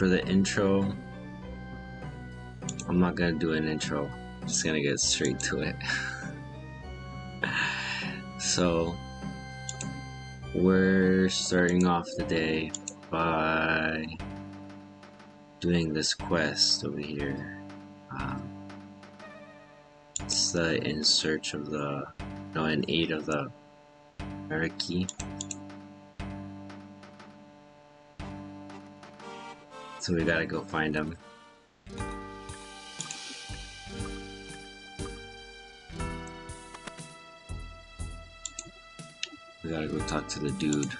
for the intro, I'm not gonna do an intro. I'm just gonna get straight to it. So, we're starting off the day by doing this quest over here. It's the in search of the, no, in aid of the Myreque. So we gotta go find him. We gotta go talk to the dude.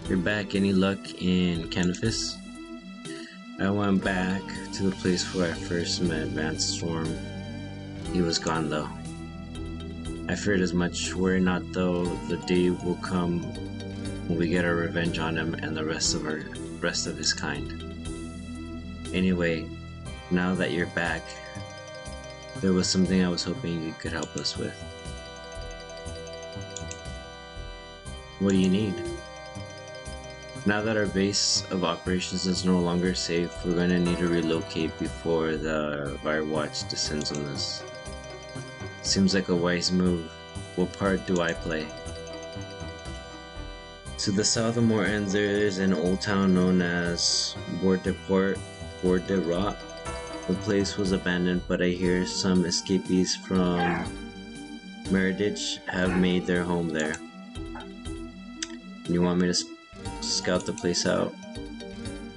You're back. Any luck in Canvas? I went back to the place where I first met Vance Storm. He was gone though. I feared as much. Worry not though, the day will come when we get our revenge on him and the rest of his kind. Anyway, now that you're back, there was something I was hoping you could help us with. What do you need? Now that our base of operations is no longer safe, we're going to need to relocate before the Firewatch descends on us. Seems like a wise move. What part do I play? To the south of Mortens, there is an old town known as Bord de Rot. The place was abandoned, but I hear some escapees from Myreque have made their home there. You want me to scout the place out?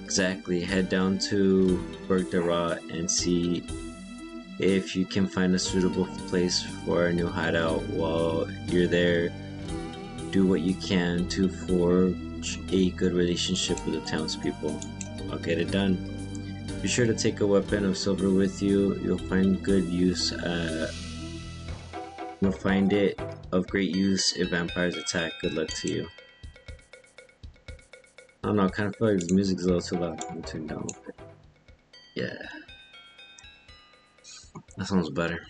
Exactly. Head down to Bord de Rot and see if you can find a suitable place for a new hideout. While you're there, do what you can to forge a good relationship with the townspeople. I'll get it done. Be sure to take a weapon of silver with you. You'll find it of great use if vampires attack. Good luck to you. I don't know, I kind of feel like the music's a little too loud. Let me turn it down a little bit. Yeah. That sounds better.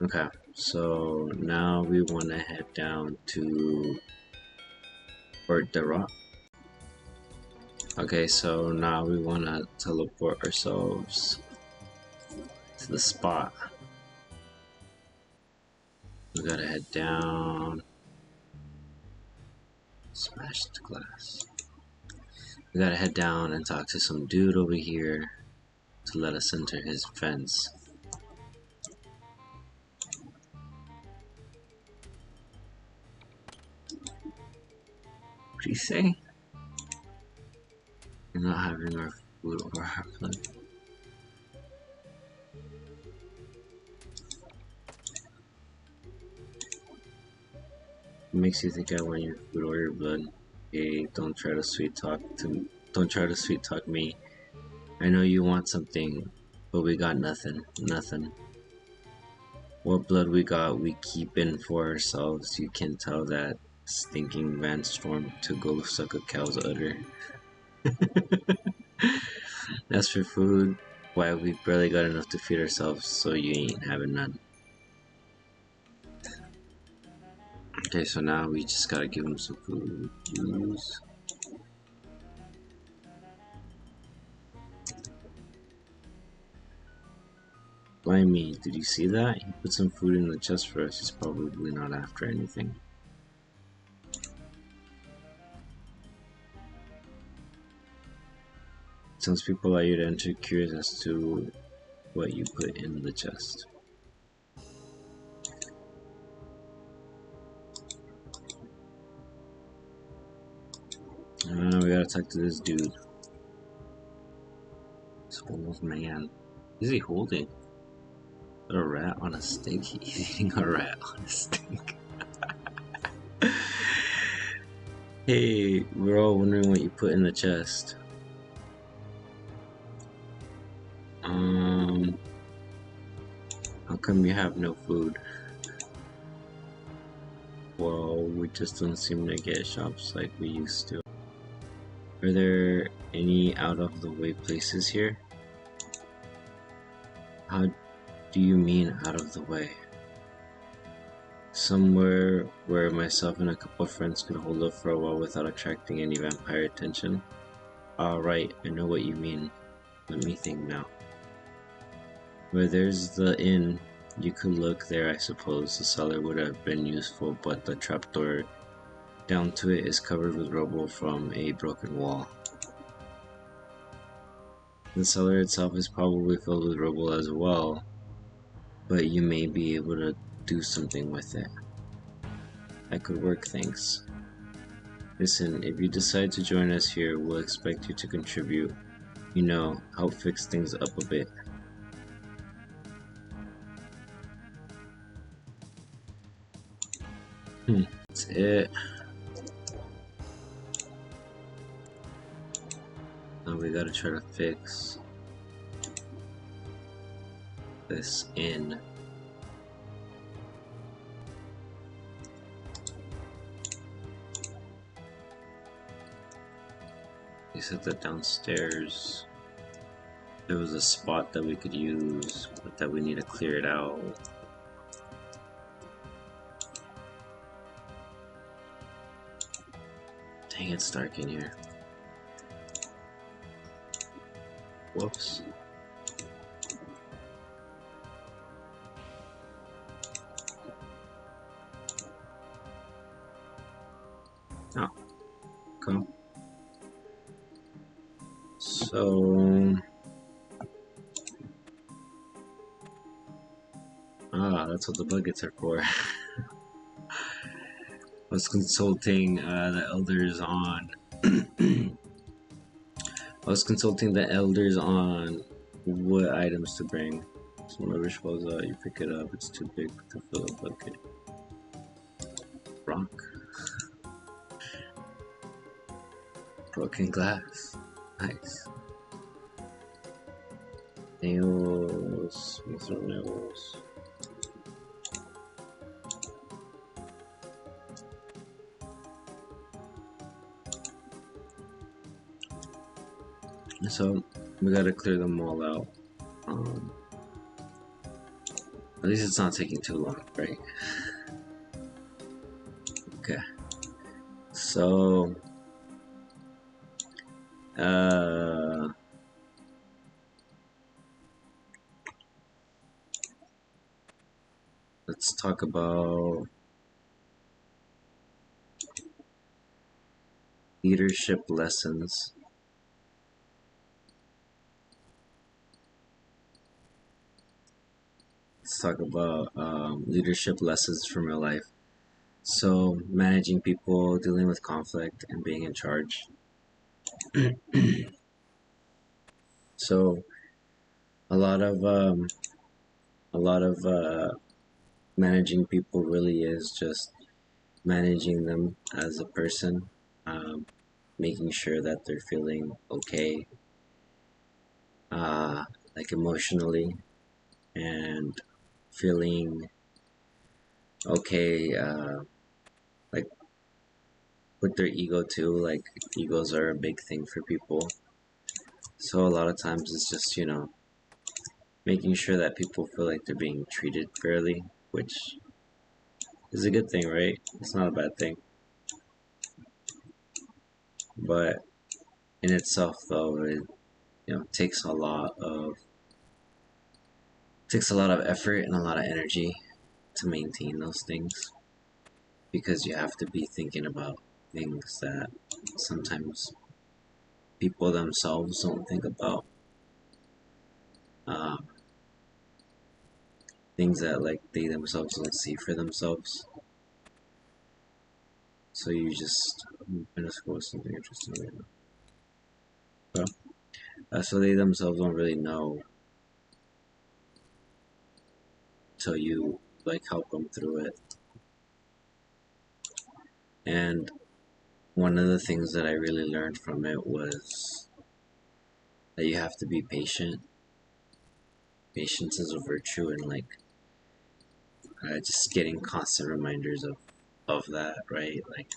Okay, so now we want to head down to Bord de Rot. Okay, so now we want to teleport ourselves to the spot. We gotta head down. Smashed glass. We gotta head down and talk to some dude over here to let us enter his fence. What do you say? We're not having our food or our blood. It makes you think I want your food or your blood. Hey, don't try to sweet talk me. I know you want something, but we got nothing. Nothing. What blood we got, we keep in for ourselves. You can tell that stinking Vance Storm to go suck a cow's udder. As for food, why, we barely got enough to feed ourselves, so you ain't having none. Okay, so now we just gotta give him some food. Use. Blind me, did you see that? He put some food in the chest for us. He's probably not after anything. Some people allow you to enter, curious as to what you put in the chest. We gotta talk to this dude. This old man. What is he holding? A rat on a stick? He's eating a rat on a stick. Hey, we're all wondering what you put in the chest. How come you have no food? Well, we just don't seem to get shops like we used to. Are there any out of the way places here? How do you mean out of the way? Somewhere where myself and a couple of friends could hold up for a while without attracting any vampire attention? Alright, I know what you mean. Let me think now. Where there's the inn, you could look there, I suppose. The cellar would have been useful, but the trapdoor down to it is covered with rubble from a broken wall. The cellar itself is probably filled with rubble as well, but you may be able to do something with it. I could work things. Listen, if you decide to join us here, we'll expect you to contribute. You know, help fix things up a bit. That's it. Now we gotta try to fix this in. He said that downstairs there was a spot that we could use, but that we need to clear it out. Dang, it's dark in here. Whoops. Oh, come. So, that's what the buckets are for. I was consulting the elders on. I was consulting the elders on what items to bring. So when rubbish falls out, you pick it up. It's too big to fill a bucket. Rock. Broken glass. Nice. Nails. Smooth nails. So we gotta clear them all out. At least it's not taking too long, right? Okay. So let's talk about leadership lessons. Let's talk about leadership lessons from real life. So, managing people, dealing with conflict, and being in charge. So, a lot of managing people really is just managing them as a person, making sure that they're feeling okay, like emotionally, and feeling okay, like with their ego too. Like egos are a big thing for people. So a lot of times it's just, you know, making sure that people feel like they're being treated fairly, which is a good thing, right? It's not a bad thing. But in itself, though, it takes a lot of effort and a lot of energy to maintain those things, because you have to be thinking about things that sometimes people themselves don't think about. Things that like they themselves don't see for themselves. So you just, I'm gonna scroll something interesting right now. So they themselves don't really know till you like help them through it. And one of the things that I really learned from it was that you have to be patient. Patience is a virtue, and like just getting constant reminders of that, right? Like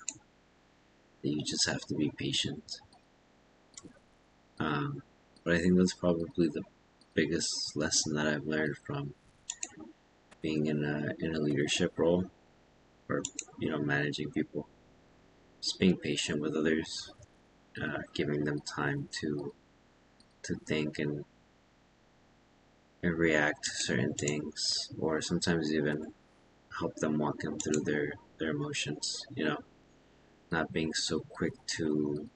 that you just have to be patient. But I think that's probably the biggest lesson that I've learned from being in a leadership role, or managing people. Just being patient with others, giving them time to think and react to certain things, or sometimes even help them walk them through their emotions. Not being so quick to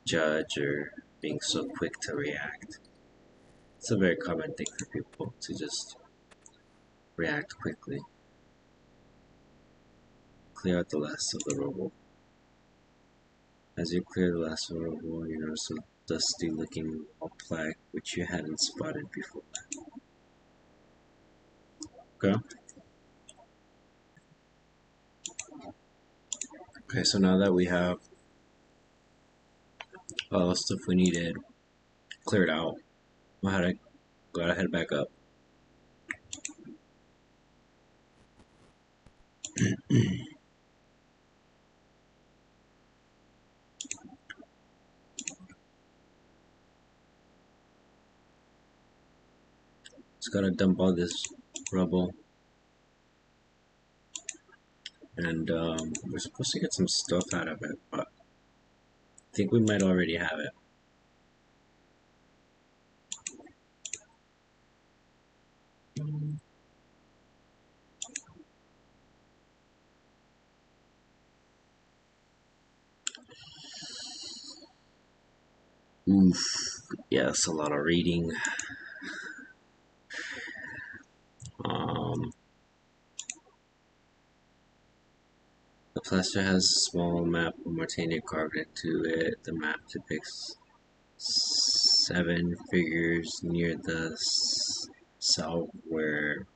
judge or being so quick to react. It's a very common thing for people to just react quickly. Clear out the last of the rubble. As you clear the last of the rubble, you notice a dusty looking wall plaque which you hadn't spotted before. Okay. Okay, so now that we have all the stuff we needed cleared out, we'll have to go ahead back up. Just gotta dump all this rubble, and we're supposed to get some stuff out of it, but I think we might already have it. Oof, yes, a lot of reading. Um, the plaster has a small map of Mauritania carved into it. The map depicts 7 figures near the south where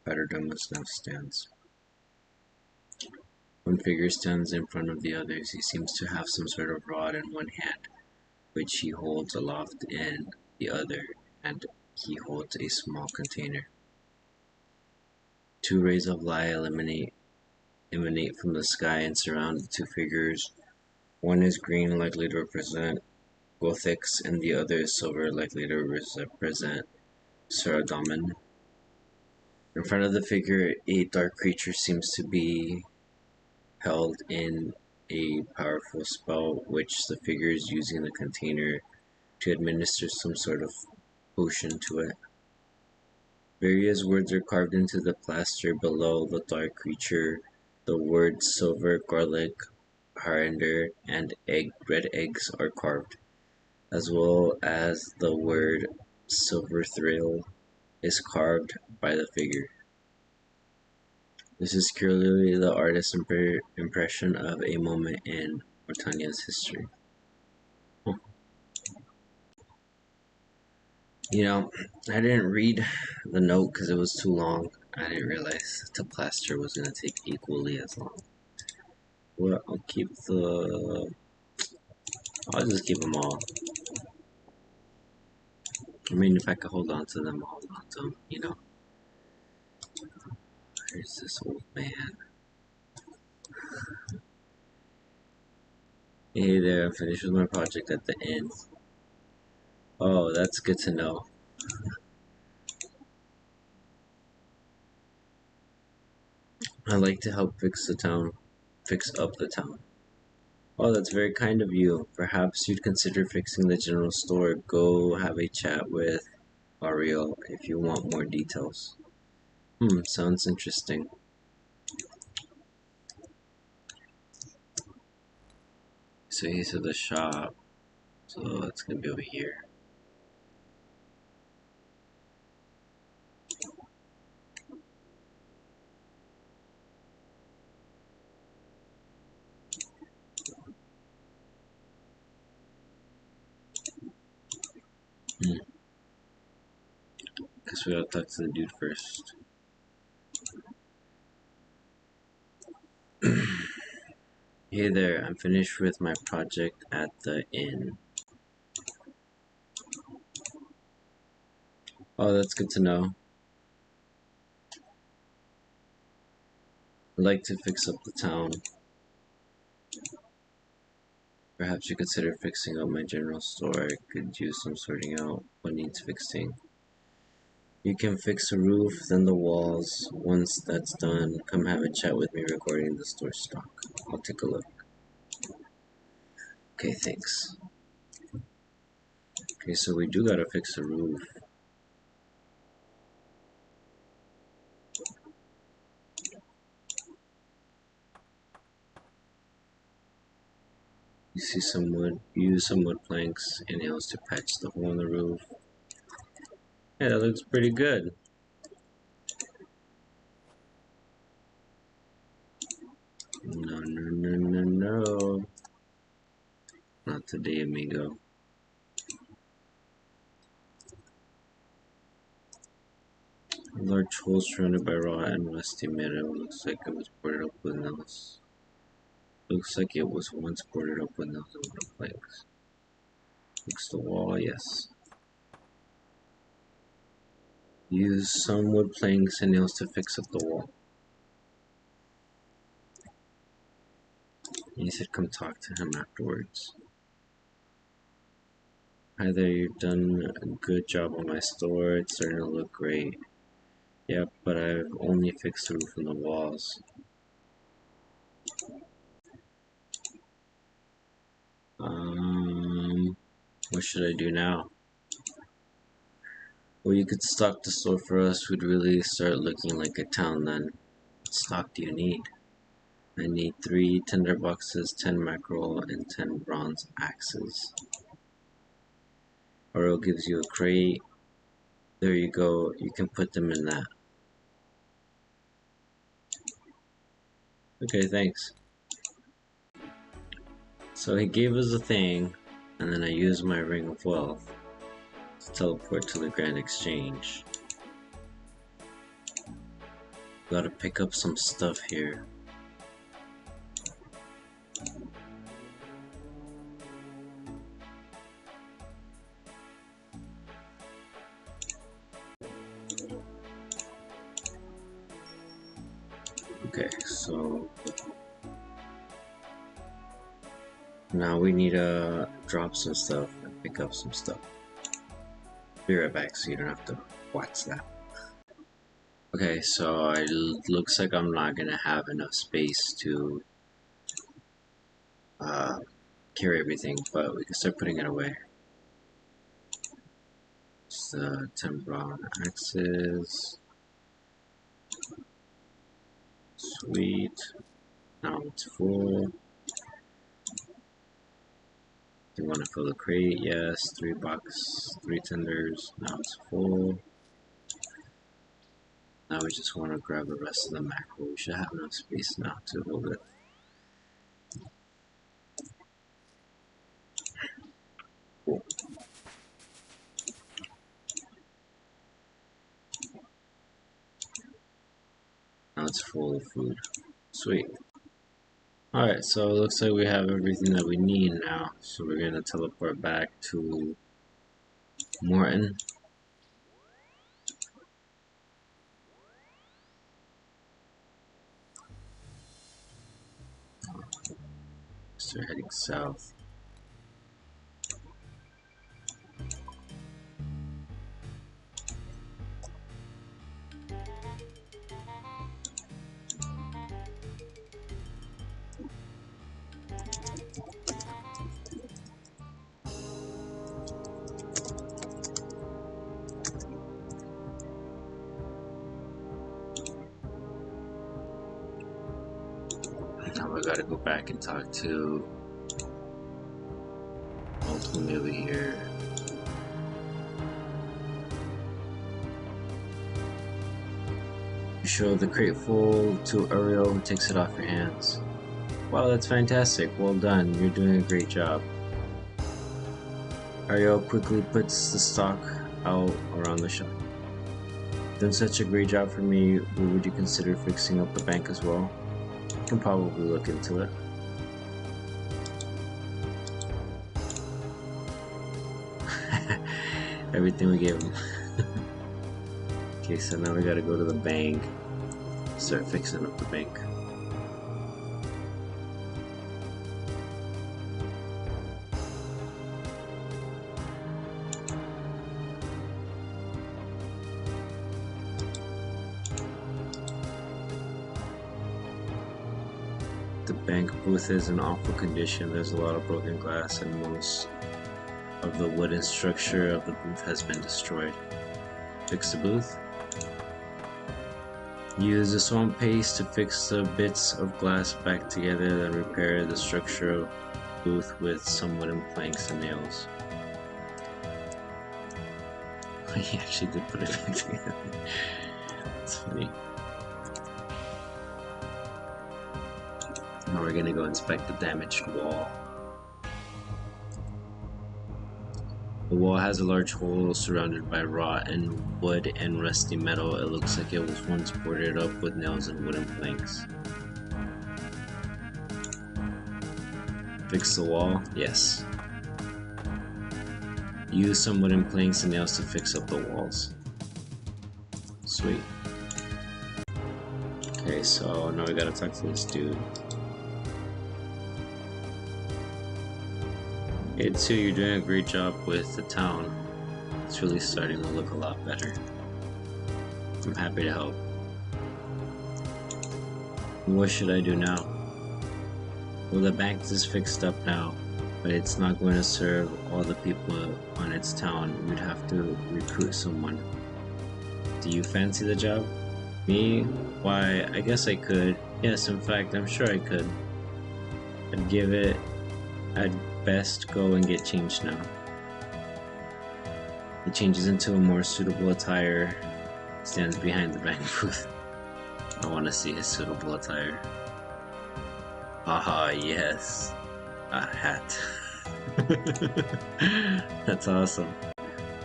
Paterdomus now stands. One figure stands in front of the others. He seems to have some sort of rod in one hand, which he holds aloft in the other, and he holds a small container. 2 rays of light emanate from the sky and surround the 2 figures. One is green, likely to represent Gothics, and the other is silver, likely to represent Saradomin. In front of the figure, a dark creature seems to be held in a powerful spell, which the figure is using the container to administer some sort of potion to it. Various words are carved into the plaster below the dark creature. The words silver, garlic, coriander, and red eggs are carved, as well as the word silver thrill is carved by the figure. This is clearly the artist's impression of a moment in Mauritania's history. Huh. I didn't read the note because it was too long. I didn't realize the plaster was going to take equally as long. Well, I'll just keep them all. I mean, if I could hold on to them, I'll hold on to them. There's this old man. Hey there, I'm finished with my project at the end. Oh, that's good to know. I like to help fix up the town. Oh, that's very kind of you. Perhaps you'd consider fixing the general store. Go have a chat with Ariel if you want more details. Sounds interesting. So he's at the shop. So it's gonna be over here. Guess we gotta talk to the dude first. Hey there, I'm finished with my project at the inn. Oh, that's good to know. I'd like to fix up the town. Perhaps you consider fixing up my general store. I could use some sorting out what needs fixing. You can fix the roof, then the walls. Once that's done, come have a chat with me regarding the store stock. I'll take a look. Okay, thanks. Okay, so we do gotta fix the roof. You see some wood. Use some wood planks and nails to patch the hole in the roof. Yeah, that looks pretty good. No, no, no, no, no. Not today, amigo. A large hole surrounded by raw and rusty meadow. Looks like it was boarded up with nails. Looks like it was once boarded up with nails and wooden planks. Fix the wall, yes. Use some wood planks and nails to fix up the wall. And he said come talk to him afterwards. Hi there, you've done a good job on my store. It's starting to look great. Yep, but I've only fixed the roof and the walls. What should I do now? Well, you could stock the store for us. We'd really start looking like a town then. What stock do you need? I need 3 tinder boxes, 10 mackerel, and 10 bronze axes. Oro gives you a crate. There you go. You can put them in that. Okay, thanks. So he gave us a thing, and then I used my ring of wealth to teleport to the Grand Exchange. Gotta pick up some stuff here. Okay, so now we need to drop some stuff and pick up some stuff. Be right back so you don't have to watch that. Okay, so it looks like I'm not gonna have enough space to carry everything, but we can start putting it away. It's 10 bronze axes. Sweet. Now it's full. You want to fill the crate? Yes. 3 bucks, 3 tenders. Now it's full. Now we just want to grab the rest of the mackerel. We should have enough space now to hold it. Cool. Now it's full of food. Sweet. Alright, so it looks like we have everything that we need now. So we're going to teleport back to Morton. So we're heading south. Now we gotta go back and talk to ultimately over here. You show the crate full to Ariel, who takes it off your hands. Wow, that's fantastic. Well done. You're doing a great job. Ariel quickly puts the stock out around the shop. Done such a great job for me. Would you consider fixing up the bank as well? Can probably look into it. Everything we gave him. Okay, so now we gotta go to the bank, start fixing up the bank. The bank booth is in awful condition. There's a lot of broken glass and most of the wooden structure of the booth has been destroyed. Fix the booth. Use the swamp paste to fix the bits of glass back together, then repair the structure of the booth with some wooden planks and nails. He actually did put it back together. That's funny. Now we're gonna go inspect the damaged wall. The wall has a large hole surrounded by rotten wood and rusty metal. It looks like it was once boarded up with nails and wooden planks. Fix the wall? Yes. Use some wooden planks and nails to fix up the walls. Sweet. Okay, so now we gotta talk to this dude. Hey Tsu, you're doing a great job with the town. It's really starting to look a lot better. I'm happy to help. What should I do now? Well, the bank is fixed up now, but it's not going to serve all the people on its town. We'd have to recruit someone. Do you fancy the job? Me? Why, I guess I could. Yes, in fact, I'm sure I could. I'd best go and get changed now. He changes into a more suitable attire, stands behind the bank booth. I want to see his suitable attire. Haha, yes. A hat. That's awesome.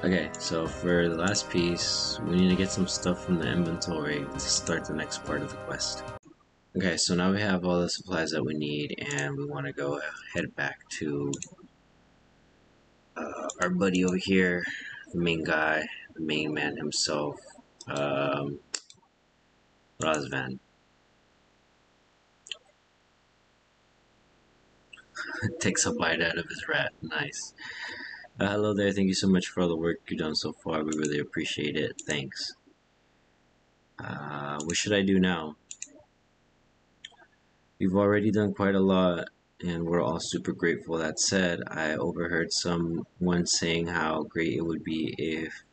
Okay, so for the last piece, we need to get some stuff from the inventory to start the next part of the quest. Okay, so now we have all the supplies that we need, and we want to go head back to our buddy over here, the main guy, the main man himself, Razvan. Takes a bite out of his rat. Nice. Hello there, thank you so much for all the work you've done so far. We really appreciate it. Thanks. What should I do now? We've already done quite a lot, and we're all super grateful. That said, I overheard someone saying how great it would be if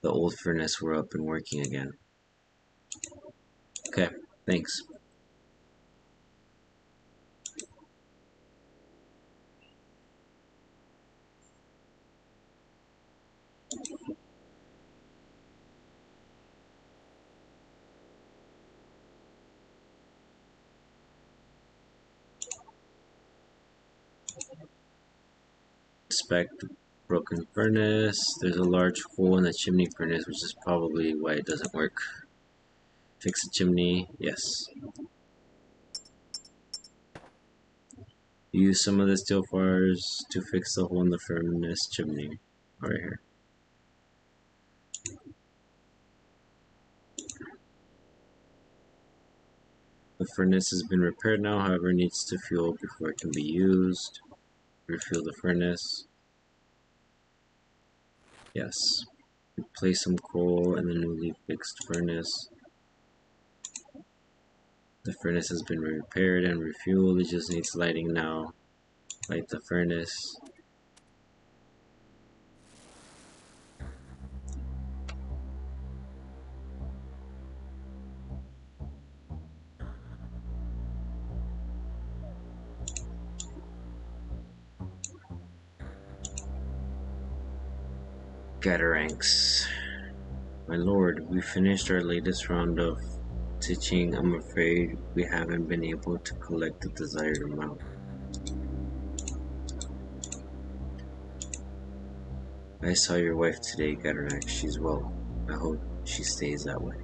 the old furnace were up and working again. Okay, thanks. Inspect the broken furnace. There's a large hole in the chimney furnace, which is probably why it doesn't work. Fix the chimney. Yes. Use some of the steel bars to fix the hole in the furnace chimney. Right here. The furnace has been repaired now, however, needs to fuel before it can be used. Refuel the furnace. Yes. Replace some coal in the newly fixed furnace. The furnace has been repaired and refueled. It just needs lighting now. Light the furnace. Gataranks. My lord, we finished our latest round of teaching. I'm afraid we haven't been able to collect the desired amount. I saw your wife today, Gataranks. She's well. I hope she stays that way.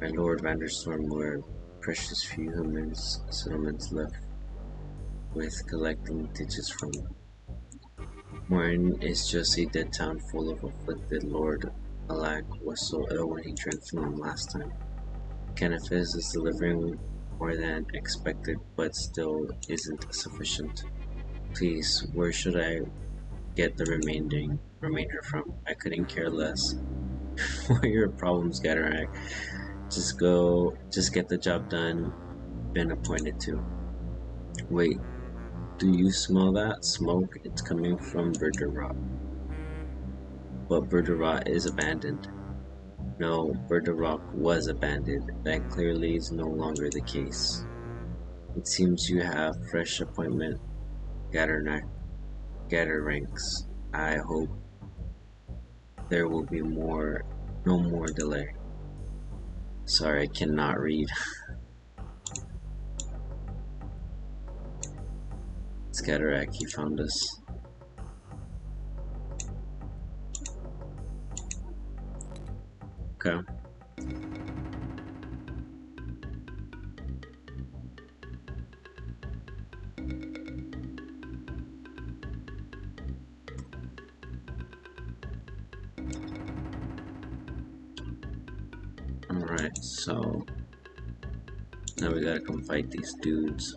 My lord, Vanderstorm, we're precious few human settlements left with collecting digits from. Morn is just a dead town full of afflicted. Lord Alak was so ill when he drank from him last time. Canifis is delivering more than expected, but still isn't sufficient. Please, where should I get the remainder from? I couldn't care less. What are your problems, Gatarak? Just get the job done. Been appointed to. Wait, do you smell that smoke? It's coming from Burger Rock. But Burger Rock is abandoned. No, Burger Rock was abandoned. That clearly is no longer the case. It seems you have fresh appointment. Gather ranks. I hope there will be no more delay. Sorry, I cannot read. Scatterack, he found us. Okay. Alright, so now we gotta come fight these dudes.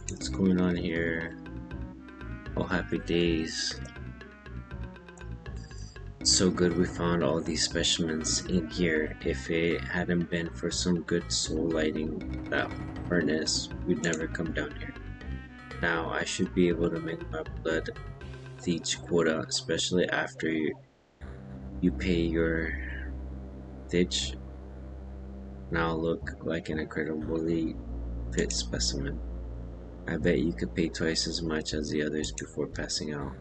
What's going on here? Oh, happy days. It's so good we found all these specimens in here. If it hadn't been for some good soul lighting that furnace, we'd never come down here. Now I should be able to make my blood leech quota, especially after you pay your ditch. Now look like an incredibly fit specimen. I bet you could pay twice as much as the others before passing out.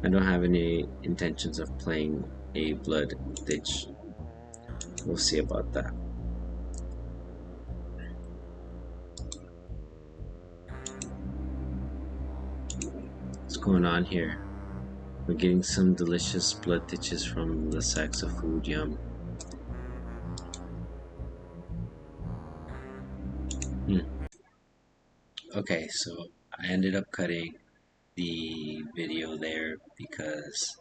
I don't have any intentions of playing a blood ditch. We'll see about that. What's going on here? We're getting some delicious blood ditches from the sacks of food, yum. Okay, so I ended up cutting the video there because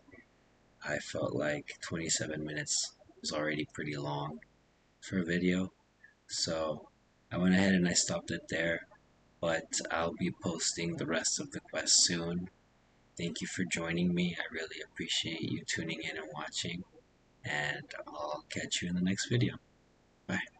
I felt like 27 minutes was already pretty long for a video. So I went ahead and I stopped it there, but I'll be posting the rest of the quest soon. Thank you for joining me. I really appreciate you tuning in and watching, and I'll catch you in the next video. Bye.